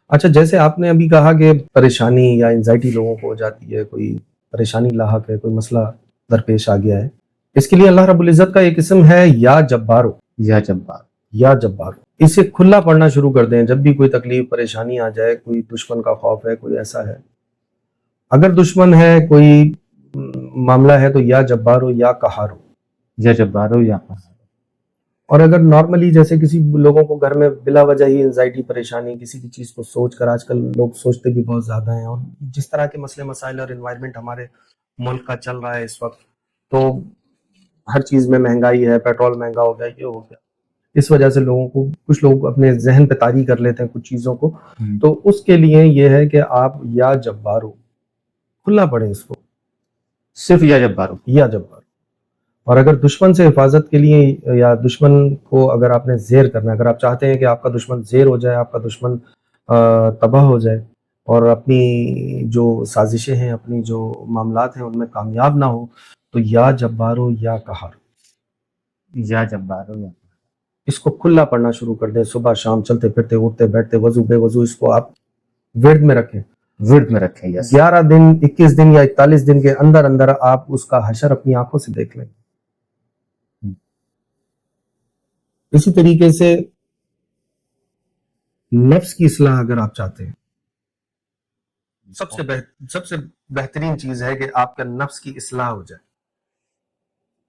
اچھا، جیسے آپ نے ابھی کہا کہ پریشانی یا انزائٹی لوگوں کو ہو جاتی ہے، کوئی پریشانی لاحق ہے، کوئی مسئلہ درپیش آ گیا ہے، اس کے لیے اللہ رب العزت کا ایک اسم ہے یا جبارو، یا جبار. یا جبارو. اسے کھلا پڑھنا شروع کر دیں جب بھی کوئی تکلیف پریشانی آ جائے، کوئی دشمن کا خوف ہے، کوئی ایسا ہے. اگر دشمن ہے، کوئی معاملہ ہے، تو یا جبارو یا قہارو. یا جبارو یا قہار. اور اگر نارملی جیسے کسی لوگوں کو گھر میں بلا وجہ ہی انزائٹی پریشانی کسی بھی چیز کو سوچ کر، آج کل لوگ سوچتے بھی بہت زیادہ ہیں، اور جس طرح کے مسئلے مسائل اور انوائرمنٹ ہمارے ملک کا چل رہا ہے اس وقت، تو ہر چیز میں مہنگائی ہے، پیٹرول مہنگا ہو گیا، یہ ہو گیا، اس وجہ سے لوگوں کو کچھ لوگ اپنے ذہن پہ طاری کر لیتے ہیں کچھ چیزوں کو. تو اس کے لیے یہ ہے کہ آپ یا جبارو کھلا پڑھیں اس کو، صرف یا جبارو. یا جبارو. اور اگر دشمن سے حفاظت کے لیے، یا دشمن کو اگر آپ نے زیر کرنا ہے، اگر آپ چاہتے ہیں کہ آپ کا دشمن زیر ہو جائے، آپ کا دشمن تباہ ہو جائے، اور اپنی جو سازشیں ہیں، اپنی جو معاملات ہیں ان میں کامیاب نہ ہو، تو یا جبارو یا قہار. یا جبارو یا. اس کو کھلا پڑھنا شروع کر دیں، صبح شام، چلتے پھرتے، اٹھتے بیٹھتے، وضو بے وضو، اس کو آپ ورد میں رکھیں. ورد میں رکھیں. یس. 11 دن، 21 دن یا 41 دن کے اندر اندر آپ اس کا حشر اپنی آنکھوں سے دیکھ لیں. اسی طریقے سے نفس کی اصلاح اگر آپ چاہتے ہیں، سب سے بہترین چیز ہے کہ آپ کا نفس کی اصلاح ہو جائے.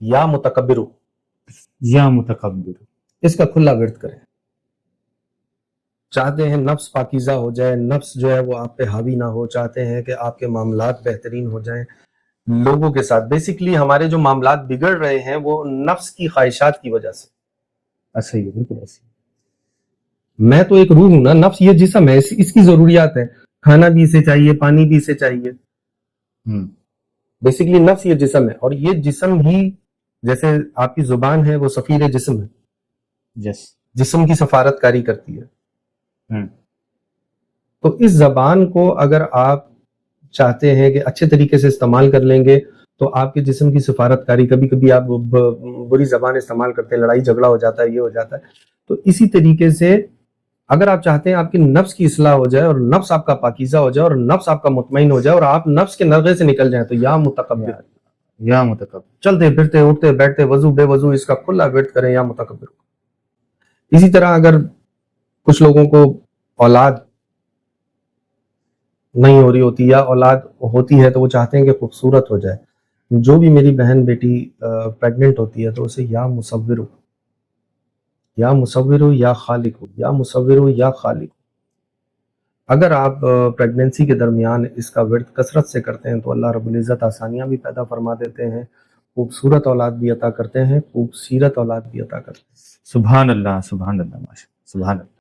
یا متکبرو. یا متکبر. اس کا کھلا ورد کریں. چاہتے ہیں نفس پاکیزہ ہو جائے، نفس جو ہے وہ آپ پہ حاوی نہ ہو، چاہتے ہیں کہ آپ کے معاملات بہترین ہو جائیں لوگوں کے ساتھ. بیسیکلی ہمارے جو معاملات بگڑ رہے ہیں وہ نفس کی خواہشات کی وجہ سے. ایسا ہی، بالکل ایسا. میں تو ایک روح ہوں نا، نفس یہ جسم ہے، اس کی ضروریات ہیں، کھانا بھی اسے چاہیے، پانی بھی اسے چاہیے. بیسیکلی نفس یہ جسم ہے، اور یہ جسم ہی جیسے آپ کی زبان ہے وہ سفیر جسم ہے. یس. جسم کی سفارت کاری کرتی ہے. تو اس زبان کو اگر آپ چاہتے ہیں کہ اچھے طریقے سے استعمال کر لیں گے تو آپ کے جسم کی سفارت کاری، کبھی کبھی آپ بری زبان استعمال کرتے ہیں، لڑائی جھگڑا ہو جاتا ہے، یہ ہو جاتا ہے. تو اسی طریقے سے اگر آپ چاہتے ہیں آپ کی نفس کی اصلاح ہو جائے، اور نفس آپ کا پاکیزہ ہو جائے، اور نفس آپ کا مطمئن ہو جائے، اور آپ نفس کے نرغے سے نکل جائیں، تو یا متکبر. یا متکبر. چلتے پھرتے، اٹھتے بیٹھتے، وضو بے وضو، اس کا کھلا ورد کریں، یا متکبر. اسی طرح اگر کچھ لوگوں کو اولاد نہیں ہو رہی ہوتی، یا اولاد ہوتی ہے تو وہ چاہتے ہیں کہ خوبصورت ہو جائے، جو بھی میری بہن بیٹی پریگننٹ ہوتی ہے تو اسے یا مصور ہو، یا مصور ہو یا خالق ہو، یا مصور ہو یا خالق ہو. اگر آپ پریگننسی کے درمیان اس کا ورد کثرت سے کرتے ہیں تو اللہ رب العزت آسانیاں بھی پیدا فرما دیتے ہیں، خوبصورت اولاد بھی عطا کرتے ہیں، خوبصیرت اولاد بھی عطا کرتے ہیں. سبحان اللہ، سبحان اللہ، ماشاء اللہ، سبحان اللہ.